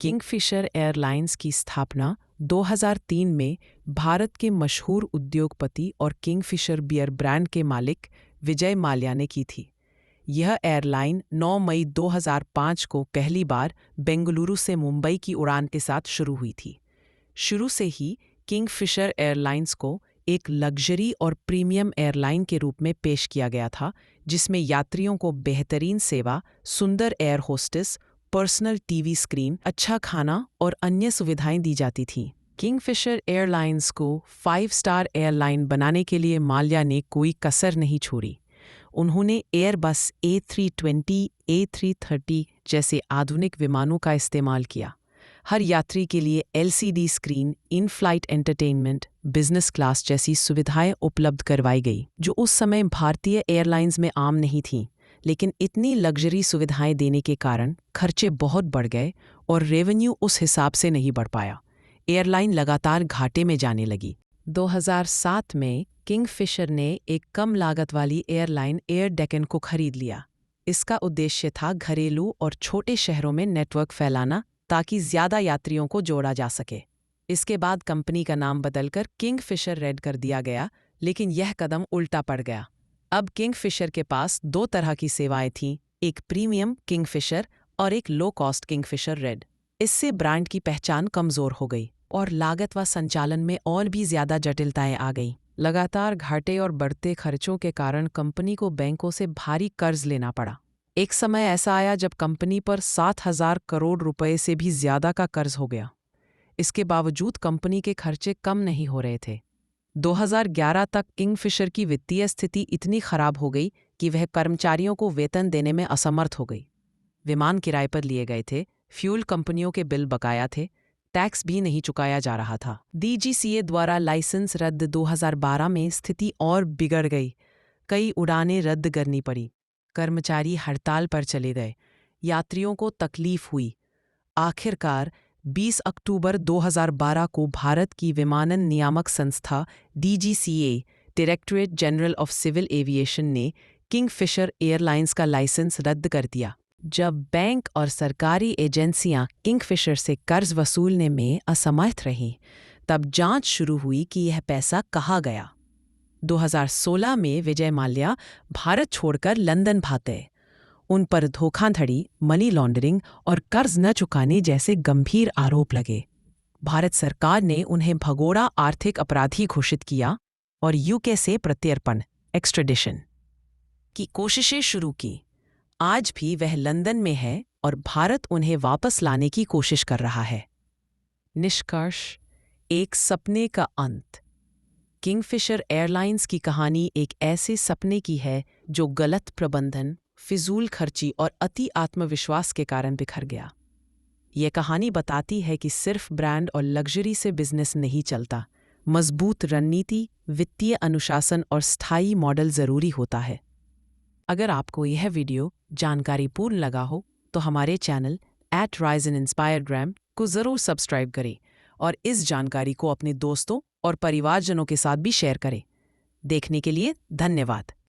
Kingfisher airlines की स्थापना 2003 में भारत के मशहूर उद्योगपति और किंगफिशर बियर ब्रांड के मालिक विजय माल्या ने की थी। यह एयरलाइन 9 मई 2005 को पहली बार बेंगलुरु से मुंबई की उड़ान के साथ शुरू हुई थी। शुरू से ही किंगफिशर एयरलाइंस को एक लग्जरी और प्रीमियम एयरलाइन के रूप में पेश किया गया था, जिसमें यात्रियों को बेहतरीन सेवा, सुंदर air hostess, personal TV screen, अच्छा खाना और अन्य सुविधाएं दी जाती थीं। किंगफिशर एयरलाइंस को 5 स्टार एयरलाइन बनाने के लिए माल्या ने कोई कसर नहीं छोड़ी। उन्होंने एयरबस A320, A330 जैसे आधुनिक विमानों का इस्तेमाल किया। हर यात्री के लिए LCD screen, in flight entertainment, business class जैसी सुविधाएं उपलब्ध करवाई गई, जो उस समय भारतीय एयरलाइंस में आम नहीं थीं। लेकिन इतनी लग्जरी सुविधाएं देने के कारण खर्चे बहुत बढ़ गए और रेवेन्यू उस हिसाब से नहीं बढ़ पाया। एयरलाइन लगातार घाटे में जाने लगी। 2007 में किंगफिशर ने एक कम लागत वाली एयरलाइन एयर डेक्कन को खरीद लिया। इसका उद्देश्य था घरेलू और छोटे शहरों में नेटवर्क फैलाना, ताकि ज़्यादा यात्रियों को जोड़ा जा सके। इसके बाद कंपनी का नाम बदलकर किंगफिशर रेड कर दिया गया, लेकिन यह कदम उल्टा पड़ गया। अब किंगफिशर के पास 2 तरह की सेवाएं थीं, एक प्रीमियम किंगफिशर और एक लो कॉस्ट किंगफिशर रेड। इससे ब्रांड की पहचान कमज़ोर हो गई और लागत व संचालन में और भी ज़्यादा जटिलताएं आ गईं। लगातार घाटे और बढ़ते खर्चों के कारण कंपनी को बैंकों से भारी कर्ज लेना पड़ा। एक समय ऐसा आया जब कंपनी पर 7,000 करोड़ रुपए से भी ज़्यादा का कर्ज हो गया। इसके बावजूद कंपनी के खर्चे कम नहीं हो रहे थे। 2011 तक किंगफिशर की वित्तीय स्थिति इतनी खराब हो गई कि वह कर्मचारियों को वेतन देने में असमर्थ हो गई। विमान किराए पर लिए गए थे, फ्यूल कंपनियों के बिल बकाया थे, टैक्स भी नहीं चुकाया जा रहा था। DGCA द्वारा लाइसेंस रद्द 2012 में स्थिति और बिगड़ गई। कई उड़ानें रद्द करनी पड़ी, कर्मचारी हड़ताल पर चले गए, यात्रियों को तकलीफ हुई। आखिरकार 20 अक्टूबर 2012 को भारत की विमानन नियामक संस्था DGCA, directorate general of civil aviation ने किंगफिशर एयरलाइंस का लाइसेंस रद्द कर दिया। जब बैंक और सरकारी एजेंसियां किंगफिशर से कर्ज वसूलने में असमर्थ रहीं, तब जांच शुरू हुई कि यह पैसा कहाँ गया। 2016 में विजय माल्या भारत छोड़कर लंदन भागे। उन पर धोखाधड़ी, मनी लॉन्ड्रिंग और कर्ज न चुकाने जैसे गंभीर आरोप लगे। भारत सरकार ने उन्हें भगोड़ा आर्थिक अपराधी घोषित किया और UK से प्रत्यर्पण, एक्स्ट्रेडिशन की कोशिशें शुरू की। आज भी वह लंदन में है और भारत उन्हें वापस लाने की कोशिश कर रहा है। निष्कर्ष: एक सपने का अंत। किंगफिशर एयरलाइंस की कहानी एक ऐसे सपने की है जो गलत प्रबंधन, फिजूल खर्ची और अति आत्मविश्वास के कारण बिखर गया। यह कहानी बताती है कि सिर्फ ब्रांड और लग्जरी से बिजनेस नहीं चलता। मजबूत रणनीति, वित्तीय अनुशासन और स्थायी मॉडल ज़रूरी होता है। अगर आपको यह वीडियो जानकारीपूर्ण लगा हो तो हमारे चैनल @RiseAndInspiregram को ज़रूर सब्सक्राइब करें और इस जानकारी को अपने दोस्तों और परिवारजनों के साथ भी शेयर करें। देखने के लिए धन्यवाद।